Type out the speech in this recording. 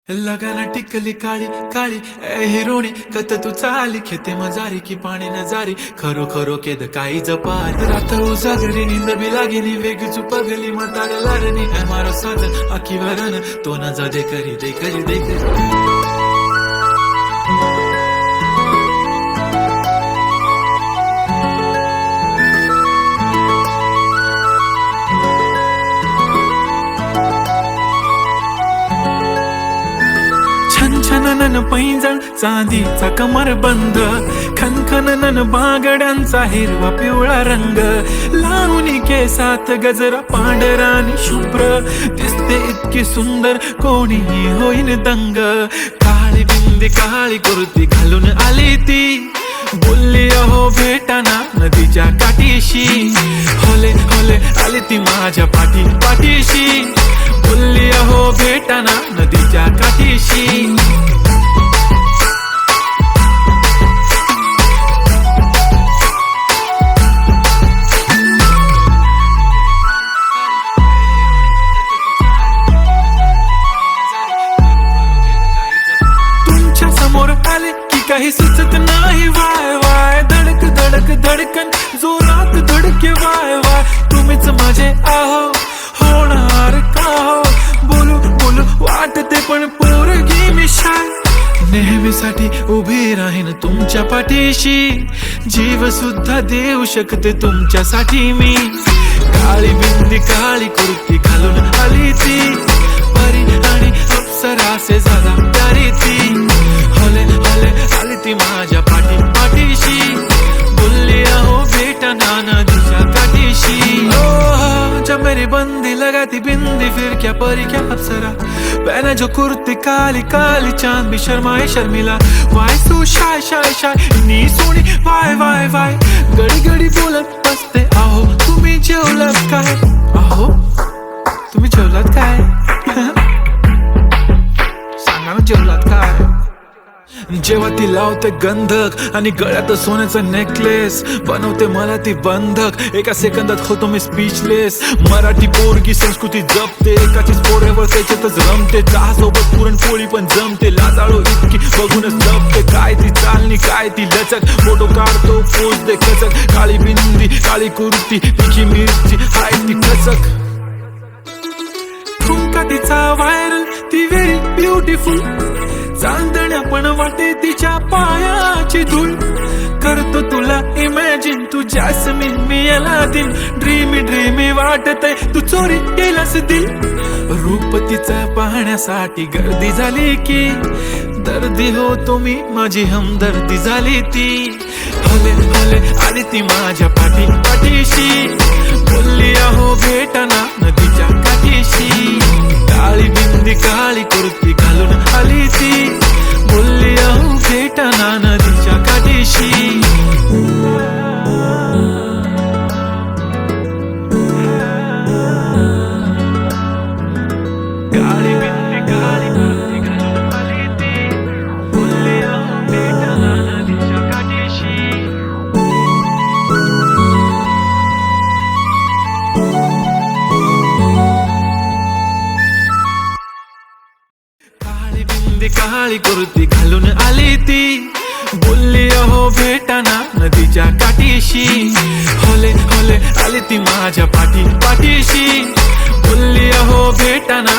लगाना टिकली काळी काळी ए हिरोणी कत तू चाली खेते मजारी की पाणी नजारी खरो खरो केद काही जपार रात उजागरी निंद बी लागेली वेग चुपगली म्हाताऱ्या लारणी ए मारो साधन आखी वरण तो न जा दे करी दे करी दे करी छनछनन पैंजण चांदीचा कमर बंद खनखनन बागड्यांचा हिरवा पिवळा रंग लावणी केसात गजरा पांढरा आणि शुभ्र दिसते इतकी सुंदर कोणीही होईन दंग काळी बिंदी काळी कुर्ती घालून आली ती बोलली अहो भेटाना नदीच्या काठीशी होले होले आली ती माझ्या पाठीशी बोलली अहो भेटाना नदीच्या काठीशी तुमच्या समोर आले की काही सुचत नाही वाय वाय धडक धडक धडकन जोरात धडके वाय वाय तुम्हीच माझे आहो होणार का हो बोलू बोलू वाटते पण पोरगी मी शाय नेहमीसाठी उभी राहीन तुमच्या पाठीशी जीव सुद्धा देऊ शकते तुमच्यासाठी मी काळी बिंदी काळी कुर्ती घालून आली ती परी आणि अप्सरासे झाला प्यारी ती होले होले आली ती माझ्या पाठीशी बोलली अहो भेटना नदीच्या काठीशी जब मेरी बंदी लगाती बिंदी फिर क्या परी क्या अप्सरा पहने जो कुर्ती काली काली चांद भी शर्माए Sharmila why so shy shy shy नी सोनी वाय वाय वाय गडी गडी बोलत बसते आहो तुम्ही जेवलात काय आहो तुम्ही जेवलात काय सांगा ना जेवलात काय जेव्हा ती लावते गंधक आणि गळ्यात सोन्याचा नेकलेस बनवते मला ती बंधक एका सेकंदात होतो मी स्पीचलेस मराठी पोरगी संस्कृती जपते एकाचीच पोरेवर त्याच्यातच रमते चहा सोबत पुरणपोळी पण जमते लाजाळू इतकी बघूनच जपते काय ती चालणी काय ती लचक फोटो काढतो पोच दे कचक काळी बिंदी काळी कुर्ती तिखी मिरची हाय ती कचक ठुमका तिचा व्हायरल ती व्हेरी ब्युटिफुल चांदण्या पण वाटे तिच्या पायाची धूळ करतो तुला इमॅजिन तू जॅस्मिन मी याला दिन ड्रीमी ड्रीमी वाटतय तू चोरी केलास दिल रूप तिचा पाहण्यासाठी गर्दी झाली की दर्दी हो तुम्ही माझी हमदर्दी झाली ती हले हले आली ती माझ्या पाठीशी बोलली अहो भेटना नदीच्या काठीशी काळी बिंदी काळी कुर्ती घालून आली ती बोलली अहो भेटना नदीच्या काठीशी काळी बिंदी काळी कुर्ती घालून आली ती बोलली अहो भेटना नदीच्या काठीशी काळी बिंदी काळी कुर्ती घालून आली ती बोलली अहो भेटाना नदीच्या काठीशी होले होले आली ती माझ्या पाठीशी बोलली अहो भेटाना